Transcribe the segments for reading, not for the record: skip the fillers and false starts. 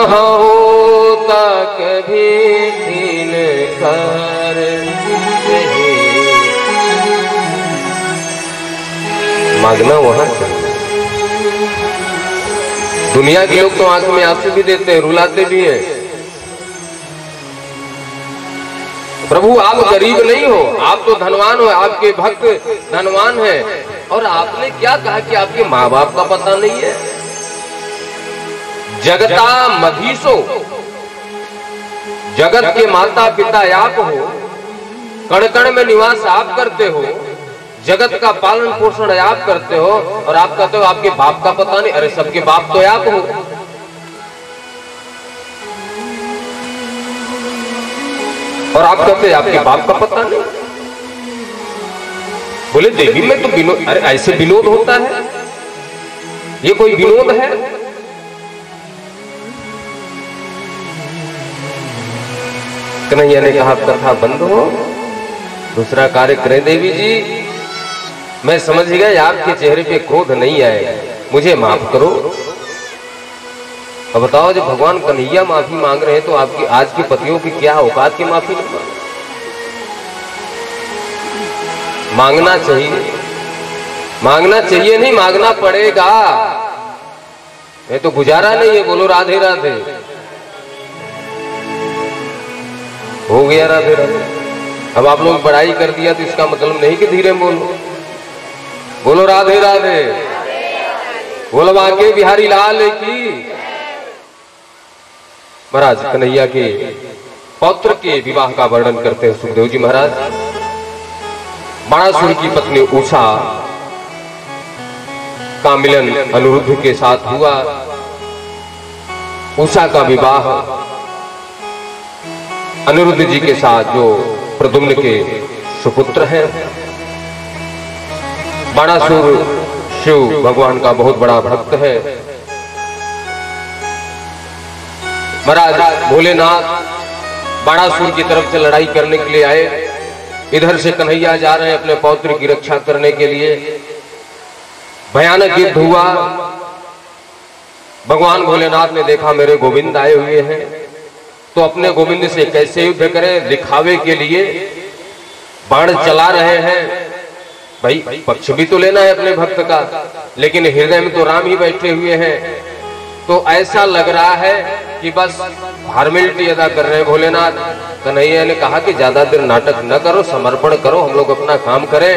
होता कभी इनकार मांगना वहां से। दुनिया के लोग तो आंख में आंसू भी देते हैं, रुलाते भी हैं। प्रभु आप गरीब नहीं हो, आप तो धनवान हो, आपके भक्त धनवान हैं। और आपने क्या कहा कि आपके माँ बाप का पता नहीं है? जगता मधीसो, जगत के माता पिता आप हो, कण कण में निवास आप करते हो, जगत का पालन पोषण आप करते हो, और आप कहते हो आपके बाप का पता नहीं। अरे सबके बाप तो आप हो। और आप कहते हैं आपके बाप का पता नहीं। बोले देवी में तो विनोद, अरे ऐसे विनोद होता है? ये कोई विनोद है? कन्हैया ने कहा कथा बंद हो, दूसरा कार्य करें देवी जी। मैं समझ गया आपके चेहरे पे क्रोध नहीं आएगा, मुझे माफ करो। अब बताओ जब भगवान कन्हैया माफी मांग रहे हैं तो आपकी आज के पतियों की क्या औकात की माफी नहीं मांगना चाहिए? मांगना चाहिए नहीं, मांगना पड़ेगा। ये तो गुजारा नहीं है। बोलो राधे राधे। हो गया राधे राधे। अब आप लोग बड़ाई कर दिया तो इसका मतलब नहीं कि धीरे बोलो। बोलो राधे राधे। बोलो बांके बिहारी लाल की। महाराज कन्हैया के पौत्र के विवाह का वर्णन करते हैं सुखदेव जी महाराज। बाणासुर की पत्नी उषा का मिलन अनिरुद्ध के साथ हुआ। उषा का विवाह अनिरुद्ध जी के साथ जो प्रद्युम्न के सुपुत्र हैं। बाणासुर शिव भगवान का बहुत बड़ा भक्त है। महाराज भोलेनाथ बाणासुर की तरफ से लड़ाई करने के लिए आए। इधर से कन्हैया जा रहे हैं अपने पौत्र की रक्षा करने के लिए। भयानक युद्ध हुआ। भगवान भोलेनाथ ने देखा मेरे गोविंद आए हुए हैं, तो अपने गोविंद से कैसे युद्ध करें, दिखावे के लिए बाण चला रहे हैं। भाई पक्ष भी तो लेना है अपने भक्त का, लेकिन हृदय में तो राम ही बैठे हुए हैं। तो ऐसा लग रहा है कि बस फॉर्मेलिटी अदा कर रहे हैं भोलेनाथ। कन्हैया ने कहा कि ज्यादा देर नाटक न करो, समर्पण करो, हम लोग अपना काम करें,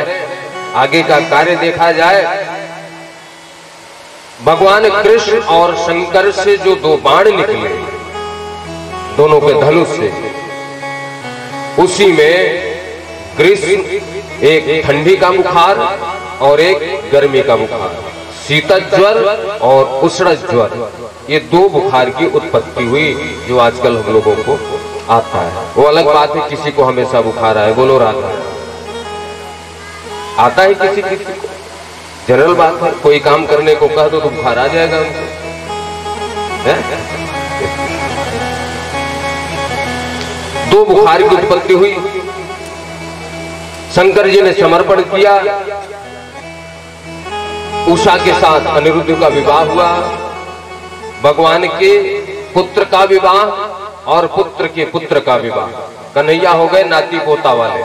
आगे का कार्य देखा जाए। भगवान कृष्ण और शंकर से जो दो बाण निकले, दोनों के धनुष से, उसी में ग्रीष्म, एक ठंडी का बुखार और एक गर्मी का बुखार, शीतल ज्वर और उष्ण ज्वर, ये दो बुखार की उत्पत्ति हुई जो आजकल हम लोगों को आता है। वो अलग बात है किसी को हमेशा बुखार आए। बोलो राधा। आता है किसी किसी को, जनरल बात है। कोई काम करने को कह दो तो बुखार आ जाएगा उनको। दो बुखार की उत्पत्ति हुई। शंकर जी ने समर्पण किया। उषा के साथ अनिरुद्ध का विवाह हुआ। भगवान के पुत्र का विवाह और पुत्र के पुत्र का विवाह। कन्हैया हो गए नाती पोता वाले।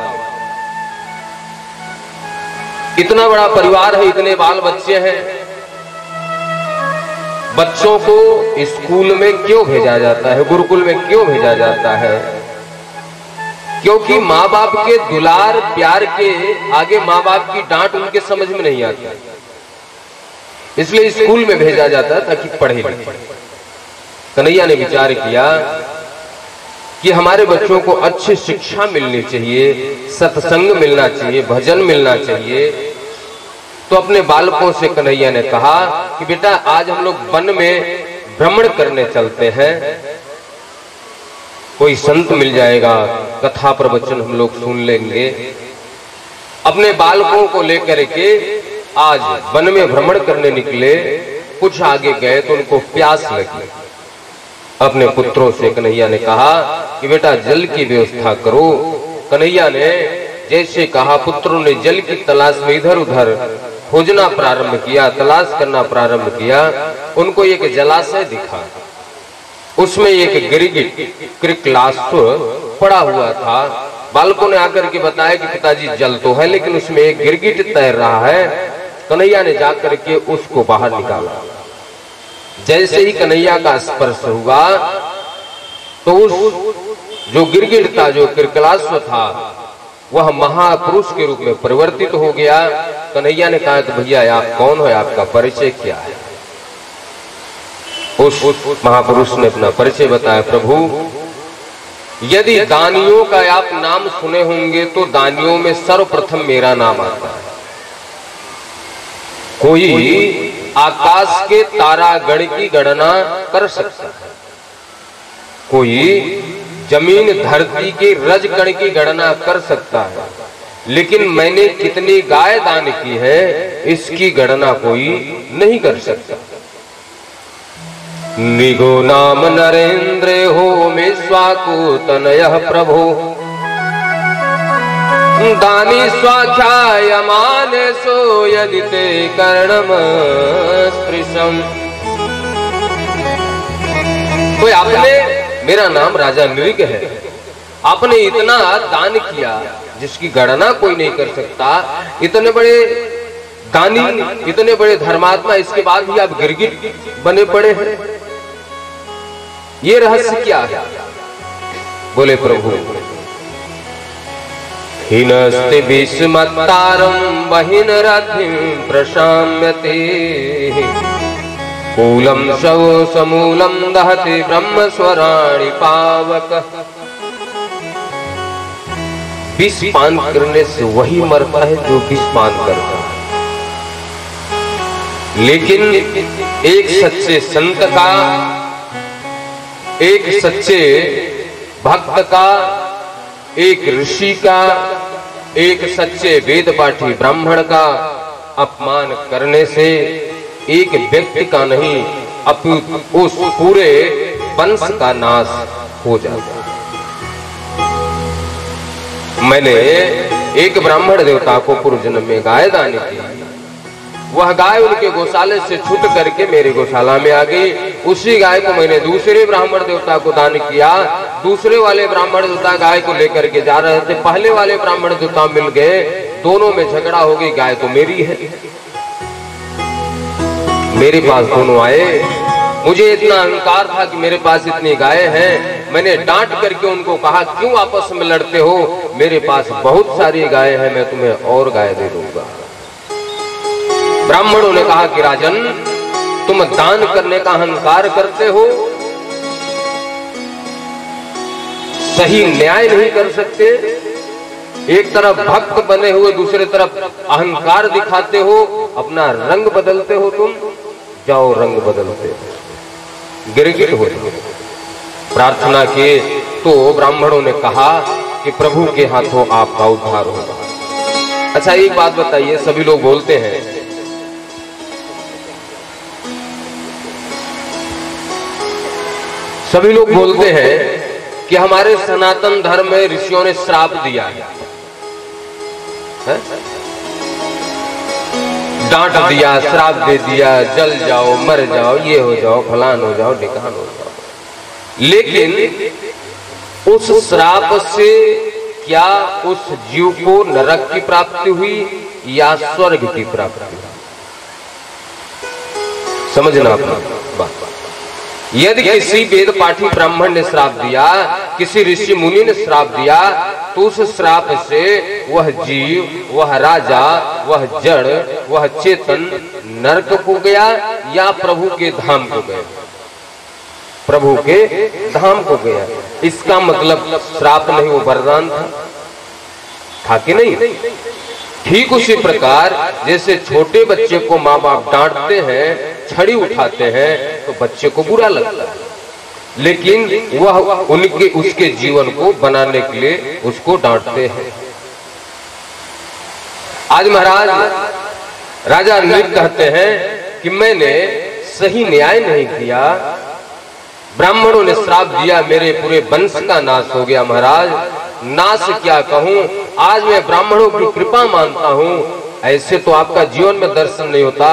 इतना बड़ा परिवार है, इतने बाल बच्चे हैं। बच्चों को स्कूल में क्यों भेजा जाता है, गुरुकुल में क्यों भेजा जाता है? क्योंकि माँ बाप के दुलार प्यार के आगे माँ बाप की डांट उनके समझ में नहीं आती, इसलिए स्कूल में भेजा जाता है ताकि पढ़े लिखे। कन्हैया ने विचार किया कि हमारे बच्चों को अच्छी शिक्षा मिलनी चाहिए, सत्संग मिलना चाहिए, भजन मिलना चाहिए। तो अपने बालकों से कन्हैया ने कहा कि बेटा आज हम लोग वन में भ्रमण करने चलते हैं, कोई संत मिल जाएगा, कथा प्रवचन हम लोग सुन लेंगे। अपने बालकों को लेकर के आज वन में भ्रमण करने निकले। कुछ आगे गए तो उनको प्यास लगी। अपने पुत्रों से कन्हैया ने कहा कि बेटा जल की व्यवस्था करो। कन्हैया ने जैसे कहा, पुत्रों ने जल की तलाश में इधर उधर खोजना प्रारंभ किया, तलाश करना प्रारंभ किया। उनको एक जलाशय दिखा। उसमें एक गिरगिट कृकलास्व पड़ा हुआ था। बालकों ने आकर के बताया कि पिताजी जल तो है लेकिन उसमें एक गिरगिट तैर रहा है। कन्हैया ने जाकर के उसको बाहर निकाला। जैसे ही कन्हैया का स्पर्श हुआ तो उस जो गिरगिट था, जो कृकलास्व था, वह महापुरुष के रूप में परिवर्तित हो गया। कन्हैया ने कहा कि भैया आप कौन हो, आपका परिचय क्या है? उस महापुरुष ने अपना परिचय बताया। प्रभु, यदि दानियों का आप नाम सुने होंगे तो दानियों में सर्वप्रथम मेरा नाम आता है। कोई आकाश के तारागण की गणना कर सकता है, कोई जमीन धरती के रजकण की गणना कर सकता है, लेकिन मैंने कितनी गाय दान की है इसकी गणना कोई नहीं कर सकता। निगो नाम नरेंद्र हो में स्वाकु तनयः प्रभु, दानी स्वाख्यायमान सो यदि ते कर्णम स्पृशम। तो आपने, मेरा नाम राजा नृग है, आपने इतना दान किया जिसकी गणना कोई नहीं कर सकता। इतने बड़े दानी, इतने बड़े धर्मात्मा, इसके बाद भी आप गिरगिट बने पड़े हैं। ये रहस्य क्या है? बोले प्रभु, हिनस्ति भीष्मतारं बहिन रथिं प्रशाम्यते, कूलम शव समूलम दहति ब्रह्म स्वराणि पावक। विष पान करने से वही मरता है जो विष पान करता है, लेकिन एक सच्चे संत का, एक सच्चे भक्त का, एक ऋषि का, एक सच्चे वेद पाठी ब्राह्मण का अपमान करने से एक व्यक्ति का नहीं अपितु उस पूरे वंश का नाश हो जाता है। मैंने एक ब्राह्मण देवता को पूर्व जन्म में गाय दान की, वह गाय उनके गौशाले से छूट करके मेरे गौशाला में आ गई। उसी गाय को मैंने दूसरे ब्राह्मण देवता को दान किया। दूसरे वाले ब्राह्मण देवता गाय को लेकर के जा रहे थे, पहले वाले ब्राह्मण देवता मिल गए, दोनों में झगड़ा हो गई। गाय तो मेरी है, मेरे पास दोनों आए। मुझे इतना अहंकार था कि मेरे पास इतनी गाय हैं। मैंने डांट करके उनको कहा, क्यों आपस में लड़ते हो, मेरे पास बहुत सारी गाय हैं, मैं तुम्हें और गाय दे दूंगा। ब्राह्मणों ने कहा कि राजन, तुम दान करने का अहंकार करते हो, सही न्याय नहीं कर सकते। एक तरफ भक्त बने हुए, दूसरे तरफ अहंकार दिखाते हो, अपना रंग बदलते हो। तुम जाओ रंग बदलते हो, गिरगिट हो। प्रार्थना किए तो ब्राह्मणों ने कहा कि प्रभु के हाथों आपका उद्धार होगा। अच्छा एक बात बताइए, सभी लोग बोलते हैं कि हमारे सनातन धर्म में ऋषियों ने श्राप दिया है? डांट दिया, श्राप दे दिया, जल जाओ, मर जाओ, ये हो जाओ, फलान हो जाओ, ढिकान हो जाओ। लेकिन उस श्राप से क्या उस जीव को नरक की प्राप्ति हुई या स्वर्ग की प्राप्ति हुई? समझना अपना बात। यदि किसी वेद पाठी ब्राह्मण ने श्राप दिया, किसी ऋषि मुनि ने श्राप दिया, तो उस श्राप से वह जीव, वह राजा, वह जड़, वह चेतन नरक को गया या प्रभु के धाम को गया? प्रभु के धाम को गया। इसका मतलब श्राप नहीं, वो वरदान था कि नहीं? ठीक उसी प्रकार जैसे छोटे बच्चे को माँ बाप डांटते हैं, छड़ी उठाते हैं, तो बच्चे को बुरा लगता है, लेकिन वह उनके उसके जीवन को बनाने के लिए उसको डांटते हैं। आज महाराज राजा नृग कहते हैं कि मैंने सही न्याय नहीं किया, ब्राह्मणों ने श्राप दिया, मेरे पूरे वंश का नाश हो गया। महाराज नाश क्या कहूं, आज मैं ब्राह्मणों की कृपा मानता हूं। ऐसे तो आपका जीवन में दर्शन नहीं होता।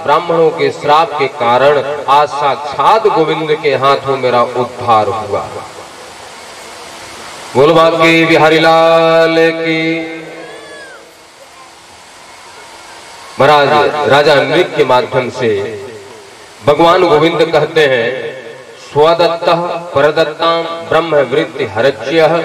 ब्राह्मणों के श्राप के कारण आज साक्षात गोविंद के हाथों मेरा उद्धार हुआ। बोल बांके बिहारी लाल की। महाराज राजा नृप के माध्यम से भगवान गोविंद कहते हैं, स्वदत्तः परदत्तां ब्रह्म वृत्ति हरच्यः